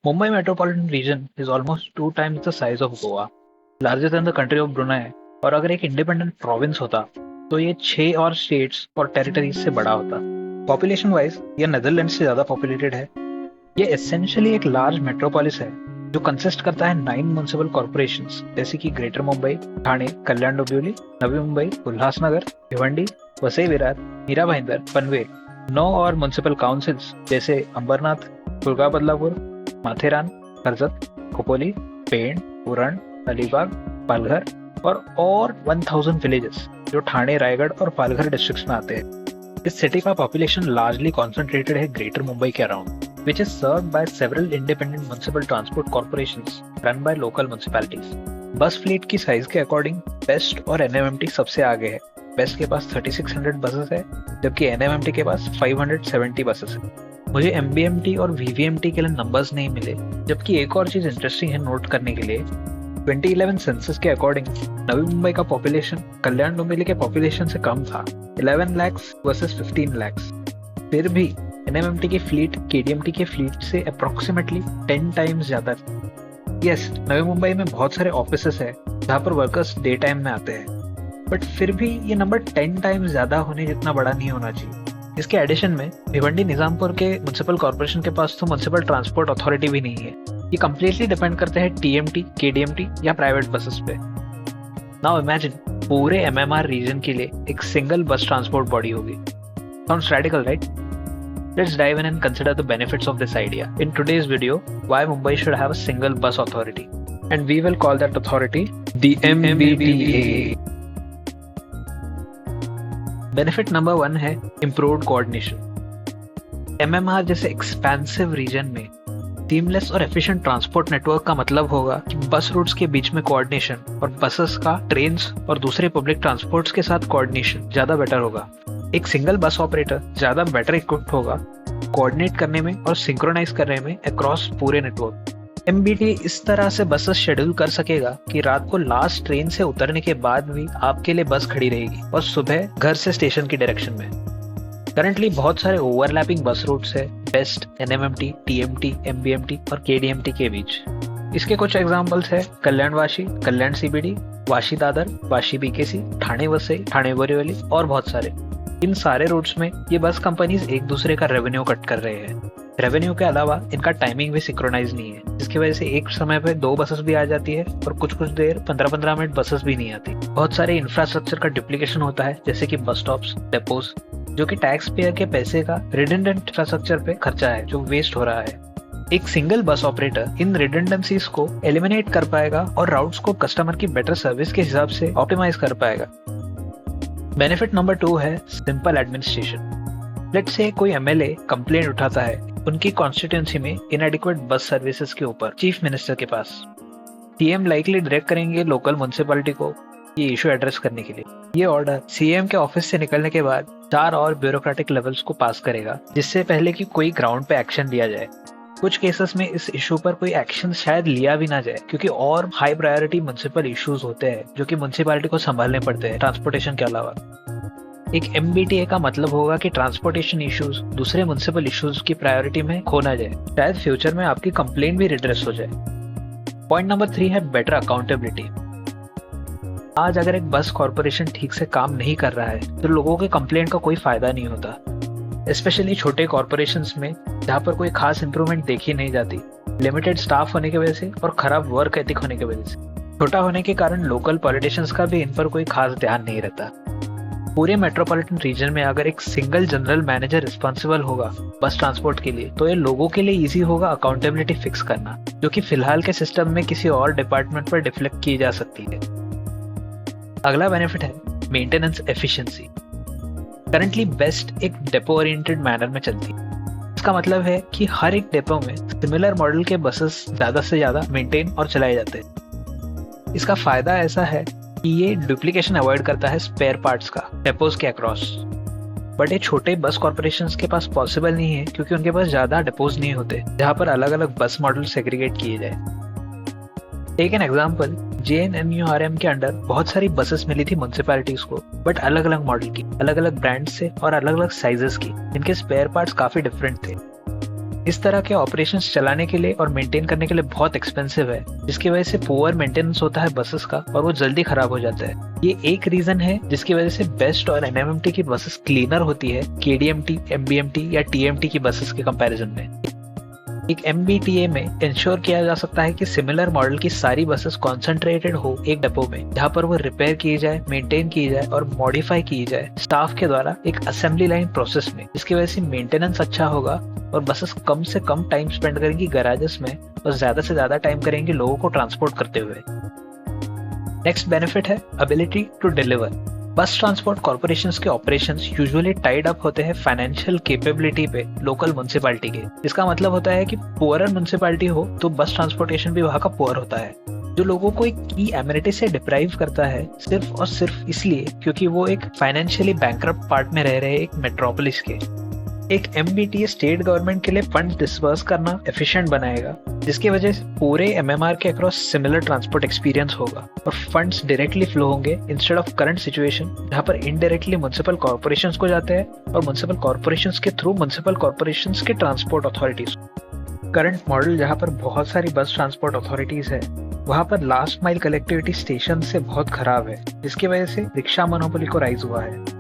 Mumbai metropolitan region is almost 2 times the size of Goa, larger than the country of Brunei. और अगर एक independent province होता तो ये 6 और स्टेट्स और टेरिटरीज से बड़ा होता। पॉपुलेशन वाइज ये नेदरलैंड से ज्यादा पॉपुलेटेड है। ये एसेंशियली एक लार्ज मेट्रोपोलिस है जो कंसिस्ट करता है 9 म्युनिसिपल कॉर्पोरेशंस जैसे कि ग्रेटर मुंबई, ठाणे, कल्याण डोंबिवली, नवी मुंबई, उल्हासनगर, भिवंडी, वसई विरार, मीरा भाईंदर, पनवेल, 9 और म्युनिसिपल काउंसिल्स जैसे अंबरनाथ, दुर्गा बदलापुर, माथेरान, कर्जत, खोपोली, पेण, उरण, अलीबाग, पालघर और 1000 विलेजेस जो ठाणे, रायगढ़ और पालघर डिस्ट्रिक्ट्स में आते हैं। इस सिटी का पॉपुलेशन लार्जली कॉन्सेंट्रेटेड है ग्रेटर मुंबई के around, which is served by several independent municipal transport corporations run by local municipalities. बस फ्लीट की साइज के अकॉर्डिंग बेस्ट और एनएमएमटी सबसे आगे है। बेस्ट के पास 3600 बसेस है जबकि एनएमएमटी के पास 570 बसेस है। मुझे एमबीएमटी और वीवीएमटी के लिए नंबर्स नहीं मिले, जबकि एक और चीज इंटरेस्टिंग है नोट करने के लिए। 2011 सेंसस के अकॉर्डिंग नवी मुंबई का पॉपुलेशन कल्याण डोंबिवली के पॉपुलेशन से कम था, 11 लाख वर्सेस 15 लाख। फिर भी एनएमएमटी की फ्लीट केडीएमटी के फ्लीट से अप्रोक्सीमेटली 10 टाइम्स ज्यादा थी। यस, नवी मुंबई में बहुत सारे ऑफिसेस है जहाँ पर वर्कर्स डे टाइम में आते हैं, बट फिर भी ये नंबर 10 टाइम्स ज्यादा होने जितना बड़ा नहीं होना चाहिए। इसके एडिशन में भिवंडी निजामपुर के म्युनिसिपल कॉर्पोरेशन के पास तो म्युनिसिपल ट्रांसपोर्ट अथॉरिटी भी नहीं है। ये कंप्लीटली डिपेंड करते हैं टीएमटी, केडीएमटी या प्राइवेट बसेस पे। नाउ इमेजिन पूरे एमएमआर रीजन के लिए एक सिंगल बस ट्रांसपोर्ट बॉडी होगी। Sounds radical, right? Let's dive in and consider the benefits of this idea. In today's video, why Mumbai should have a single bus authority. And we will call that authority the MBTA. Benefit number 1 है improved coordination. MMR जैसे expansive region में seamless और efficient transport network का मतलब होगा कि बस roots के बीच में coordination और बसेस का ट्रेन्स और दूसरे पब्लिक ट्रांसपोर्ट्स के साथ coordination ज्यादा बेटर होगा। एक सिंगल बस ऑपरेटर ज्यादा बेटर इक्विप्ड होगा कोऑर्डिनेट करने में और सिंक्रोनाइज करने में अक्रॉस पूरे नेटवर्क। एमबीटी इस तरह से बसेस शेड्यूल कर सकेगा कि रात को लास्ट ट्रेन से उतरने के बाद भी आपके लिए बस खड़ी रहेगी और सुबह घर से स्टेशन की डायरेक्शन में। करंटली बहुत सारे ओवरलैपिंग बस रूट्स है बेस्ट, एनएमएमटी, टीएमटी, एमबीएमटी और केडीएमटी के बीच। इसके कुछ एग्जांपल्स है कल्याण वाशी, कल्याण सीबीडी, वाशी दादर, वाशी बीकेसी, ठाणे वसई, ठाणे बोरीवली और बहुत सारे। इन सारे रूट्स में ये बस कंपनीज एक दूसरे का रेवेन्यू कट कर रहे हैं। रेवेन्यू के अलावा इनका टाइमिंग भी सिंक्रोनाइज नहीं है, जिसकी वजह से एक समय पे 2 बसेस भी आ जाती है और कुछ देर 15-15 मिनट बसेस भी नहीं आती। बहुत सारे इंफ्रास्ट्रक्चर का डुप्लीकेशन होता है जैसे कि बस स्टॉप्स, डेपोज, जो कि टैक्स पेयर के पैसे का रिडंडेंट इंफ्रास्ट्रक्चर पे खर्चा है जो वेस्ट हो रहा है। एक सिंगल बस ऑपरेटर इन रिडंडेंसीज को एलिमिनेट कर पाएगा और राउट्स को कस्टमर की बेटर सर्विस के हिसाब से ऑप्टिमाइज कर पाएगा। बेनिफिट नंबर 2 है सिंपल एडमिनिस्ट्रेशन। लेट्स से कोई एमएलए कंप्लेंट उठाता है उनकी कॉन्स्टिट्यूएंसी में इनएडिक्वेट बस सर्विसेज के ऊपर चीफ मिनिस्टर के पास। सीएम लाइकली डायरेक्ट करेंगे लोकल म्युनिसिपैलिटी को ये इशू एड्रेस करने के लिए। ये ऑर्डर सीएम के ऑफिस से निकलने के बाद 4 और ब्यूरोक्रेटिक लेवल्स को पास करेगा जिससे पहले कि कोई ग्राउंड पे एक्शन लिया जाए। कुछ केसेस में इस इशू पर कोई एक्शन शायद लिया भी ना जाए क्योंकि और हाई प्रायोरिटी म्युनिसिपल इश्यूज होते हैं जो कि म्युनिसिपैलिटी को संभालने पड़ते हैं ट्रांसपोर्टेशन के अलावा। एक एमबीटीए का मतलब होगा कि ट्रांसपोर्टेशन इश्यूज दूसरे म्युनिसिपल इश्यूज की प्रायोरिटी में खो ना जाए, शायद फ्यूचर में आपकी कंप्लेंट भी रिड्रेस हो जाए। पॉइंट नंबर 3 है बेटर अकाउंटेबिलिटी। आज अगर एक बस कॉर्पोरेशन ठीक से काम नहीं कर रहा है तो लोगों के कंप्लेंट का कोई फायदा नहीं होता, स्पेशली छोटे कॉर्पोरेशंस में जहाँ पर कोई खास इंप्रूवमेंट देखी नहीं जाती, लिमिटेड स्टाफ होने की वजह से और खराब वर्क एथिक होने की वजह से। छोटा होने के कारण लोकल पॉलिटिशियंस का भी इन पर कोई खास ध्यान नहीं रहता। पूरे मेट्रोपॉलिटन रीजन में अगर एक सिंगल जनरल मैनेजर रिस्पॉन्सिबल होगा बस ट्रांसपोर्ट के लिए तो ये लोगों के लिए इजी होगा अकाउंटेबिलिटी फिक्स करना, जो कि फिलहाल के सिस्टम में किसी और डिपार्टमेंट पर डिफ्लेक्ट की जा सकती है। अगला बेनिफिट है मेंटेनेंस एफिशिएंसी। करंटली बेस्ट एक डेपो ओरिएंटेड मैनर में चलती है। इसका मतलब है कि हर एक डेपो में सिमिलर मॉडल के बसेस ज्यादा से ज्यादा मेंटेन और चलाए जाते हैं। इसका फायदा ऐसा है कि ये डुप्लीकेशन अवॉइड करता है स्पेयर पार्ट्स का डेपोज के अक्रॉस, बट ये छोटे बस कॉर्पोरेशंस के पास पॉसिबल नहीं है क्योंकि उनके पास ज्यादा डेपोज नहीं होते जहाँ पर अलग अलग बस मॉडल सेग्रीगेट किए जाए। टेक एन एग्जाम्पल, जेएनएनयूआरएम के अंडर बहुत सारी बसेस मिली थी म्युनिसिपैलिटीज को, बट अलग अलग मॉडल की, अलग अलग ब्रांड से और अलग अलग साइजेस की, जिनके स्पेयर पार्ट्स काफी डिफरेंट थे। इस तरह के ऑपरेशंस चलाने के लिए और मेंटेन करने के लिए बहुत एक्सपेंसिव है, जिसकी वजह से पुअर मेंटेनेंस होता है बसेस का और वो जल्दी खराब हो जाता है। ये एक रीजन है जिसकी वजह से बेस्ट और एनएमएमटी की बसेस क्लीनर होती है केडीएमटी, एमबीएमटी या टीएमटी की बसेस के कंपैरिजन में। एक एमबीटीए में इंश्योर किया जा सकता है कि सिमिलर मॉडल की सारी बसेस कॉन्सेंट्रेटेड हो एक डिपो में, जहां पर वो रिपेयर की जाए, मेंटेन की जाए और मॉडिफाई की जाए स्टाफ के द्वारा एक असेंबली लाइन प्रोसेस में, जिसकी वजह से मेंटेनेंस अच्छा होगा और बसेस कम से कम टाइम स्पेंड करेंगी गैराजेस में और ज्यादा से ज्यादा टाइम करेंगे लोगों को ट्रांसपोर्ट करते हुए। नेक्स्ट बेनिफिट है एबिलिटी टू डिलीवर। बस ट्रांसपोर्ट कॉर्पोरेशंस के ऑपरेशंस यूजुअली टाइड अप होते हैं फाइनेंशियल कैपेबिलिटी पे लोकल म्युनिसिपैलिटी के। इसका मतलब होता है कि पुअरर म्युनिसिपैलिटी हो तो बस ट्रांसपोर्टेशन भी वहाँ का पुअर होता है, जो लोगों को एक की एमिनिटी से डिप्राइव करता है सिर्फ और सिर्फ इसलिए क्योंकि वो एक फाइनेंशियली बैंकरप्ट पार्ट में रह रहे एक मेट्रोपोलिस के। एक एमबीटीए स्टेट गवर्नमेंट के लिए फंड डिस्बर्स करना एफिशिएंट बनाएगा, जिसकी वजह से पूरे एमएमआर के अक्रॉस सिमिलर ट्रांसपोर्ट एक्सपीरियंस होगा और फंड्स डायरेक्टली फ्लो होंगे इंस्टेड ऑफ करंट सिचुएशन जहां पर इनडायरेक्टली म्युनिसिपल कॉर्पोरेशंस को जाते हैं और म्युनिसिपल कॉर्पोरेशंस के थ्रू म्युनिसिपल कॉर्पोरेशंस के ट्रांसपोर्ट अथॉरिटीज। करंट मॉडल जहां पर बहुत सारी बस ट्रांसपोर्ट अथॉरिटीज है, वहां पर लास्ट माइल कनेक्टिविटी स्टेशन से बहुत खराब है, जिसकी वजह से रिक्शा मोनोपोली को राइज हुआ है।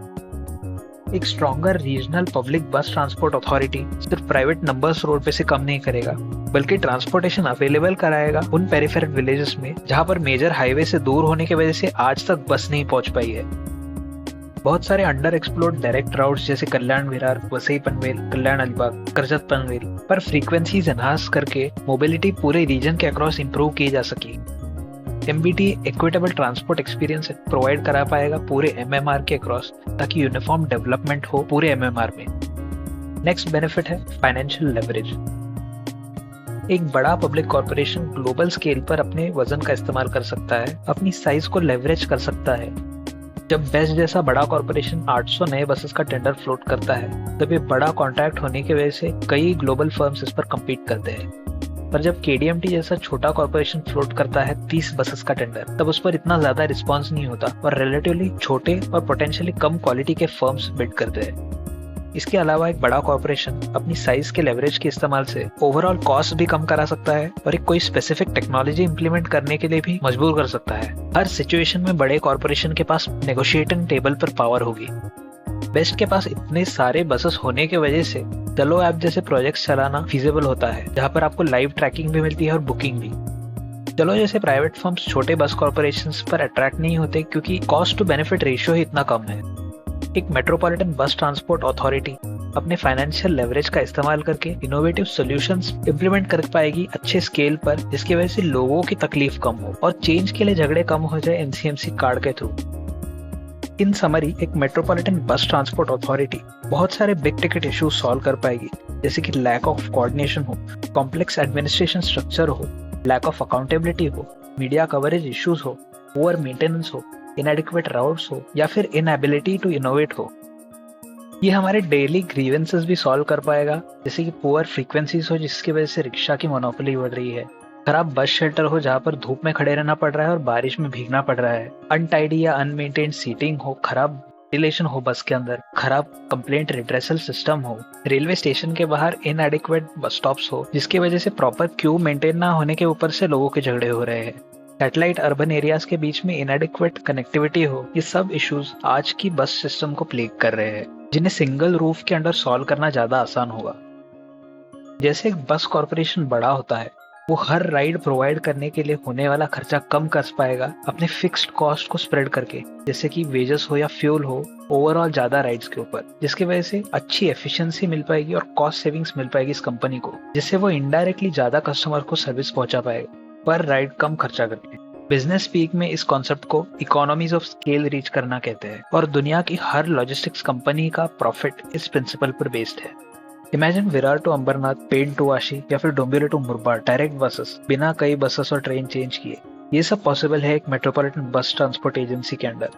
एक स्ट्रॉन्गर रीजनल पब्लिक बस ट्रांसपोर्ट अथॉरिटी सिर्फ प्राइवेट नंबर्स रोड पे से कम नहीं करेगा, बल्कि ट्रांसपोर्टेशन अवेलेबल कराएगा उन पेरिफेरल विलेजेस में जहां पर मेजर हाईवे से दूर होने की वजह से आज तक बस नहीं पहुंच पाई है। बहुत सारे अंडर एक्सप्लोर्ड डायरेक्ट राउट्स जैसे कल्याण विरार, वसई पनवेल, कल्याण अलीबाग, करजत पनवेल पर फ्रीक्वेंसीज एनहांस करके मोबिलिटी पूरे रीजन के अक्रॉस इंप्रूव की जा सकी। MBT equitable transport experience provide करा पाएगा पूरे एमएमआर के अक्रॉस ताकि यूनिफॉर्म डेवलपमेंट हो पूरे एमएमआर में। नेक्स्ट बेनिफिट है फाइनेंशियल लेवरेज। एक बड़ा पब्लिक कॉर्पोरेशन ग्लोबल स्केल पर अपने वजन का इस्तेमाल कर सकता है, अपनी साइज को लेवरेज कर सकता है। जब बेस्ट जैसा बड़ा कॉर्पोरेशन 800 नए बसेस का टेंडर फ्लोट करता है, तब ये बड़ा कॉन्ट्रैक्ट होने की वजह से कई ग्लोबल फर्म्स इस पर कम्पीट करते हैं। पर जब केडीएमटी जैसा छोटा कॉर्पोरेशन फ्लोट करता है 30 बसेस का टेंडर, तब उस पर इतना ज्यादा रिस्पांस नहीं होता और रिलेटिवली छोटे और पोटेंशियली कम क्वालिटी के फर्म्स बिड करते हैं। इसके अलावा एक बड़ा कॉर्पोरेशन अपनी साइज के लेवरेज के इस्तेमाल से ओवरऑल कॉस्ट भी कम करा सकता है और एक कोई स्पेसिफिक टेक्नोलॉजी इंप्लीमेंट करने के लिए भी मजबूर कर सकता है। हर सिचुएशन में बड़े कॉर्पोरेशन के पास नेगोशिएटिंग टेबल पर पावर होगी। बेस्ट के पास इतने सारे बसेस होने की वजह से चलो ऐप जैसे प्रोजेक्ट्स चलाना फीजिबल होता है, जहां पर आपको लाइव ट्रैकिंग भी मिलती है और बुकिंग भी। चलो जैसे प्राइवेट फर्म्स छोटे बस कॉर्पोरेशंस पर अट्रैक्ट नहीं होते क्योंकि कॉस्ट टू बेनिफिट रेशियो ही इतना कम है। एक मेट्रोपॉलिटन बस ट्रांसपोर्ट अथॉरिटी अपने फाइनेंशियल लेवरेज का इस्तेमाल करके इनोवेटिव सॉल्यूशंस इंप्लीमेंट कर पाएगी अच्छे स्केल पर, जिसकी वजह से लोगों की तकलीफ कम हो और चेंज के लिए झगड़े कम हो जाए एनसीएमसी कार्ड के थ्रू। इन समरी, एक मेट्रोपॉलिटन बस ट्रांसपोर्ट अथॉरिटी बहुत सारे बिग टिकट इश्यूज सॉल्व कर पाएगी, जैसे कि लैक ऑफ कोऑर्डिनेशन हो, कॉम्प्लेक्स एडमिनिस्ट्रेशन स्ट्रक्चर हो, लैक ऑफ अकाउंटेबिलिटी हो, मीडिया कवरेज इश्यूज हो, पुअर मेंटेनेंस हो, इनएडिक्वेट राउट्स हो या फिर इनएबिलिटी टू इनोवेट हो। ये हमारे डेली ग्रीवेंसेस भी सॉल्व कर पाएगा, जैसे कि पुअर फ्रीक्वेंसीज हो जिसकी वजह से रिक्शा की मोनोपोली बढ़ रही है, खराब बस शेल्टर हो जहाँ पर धूप में खड़े रहना पड़ रहा है और बारिश में भीगना पड़ रहा है, अनटाइडी या अनमेंटेन्ड सीटिंग हो, खराब वेंटिलेशन हो बस के अंदर, खराब कंप्लेंट रिड्रेसल सिस्टम हो, रेलवे स्टेशन के बाहर इनएडिक्वेट बस स्टॉप्स हो जिसकी वजह से प्रॉपर क्यू मेंटेन ना होने के ऊपर से लोगों के झगड़े हो रहे हैं, सैटेलाइट अर्बन एरियाज के बीच में इनएडिक्वेट कनेक्टिविटी हो। ये सब इश्यूज आज की बस सिस्टम को प्लेग कर रहे हैं, जिन्हें सिंगल रूफ के अंडर सॉल्व करना ज्यादा आसान होगा। जैसे एक बस कॉर्पोरेशन बड़ा होता है, वो हर राइड प्रोवाइड करने के लिए होने वाला खर्चा कम कर पाएगा अपने फिक्स्ड कॉस्ट को स्प्रेड करके, जैसे कि वेजेस हो या फ्यूल हो, ओवरऑल ज्यादा राइड्स के ऊपर, जिसकी वजह से अच्छी एफिशिएंसी मिल पाएगी और कॉस्ट सेविंग्स मिल पाएगी इस कंपनी को, जिससे वो इनडायरेक्टली ज्यादा कस्टमर को सर्विस पहुंचा पाएगा पर राइड कम खर्चा करके। बिजनेस स्पीक में इस कॉन्सेप्ट को इकोनॉमीज ऑफ स्केल रीच करना कहते हैं और दुनिया की हर लॉजिस्टिक्स कंपनी का प्रॉफिट इस प्रिंसिपल पर बेस्ड है। Imagine Virar to Ambernath, Pen to Vashi या फिर Dombivli to Murbad direct buses बिना कई बसेस और ट्रेन चेंज किए। ये सब पॉसिबल है एक मेट्रोपॉलिटन बस ट्रांसपोर्ट एजेंसी के अंडर।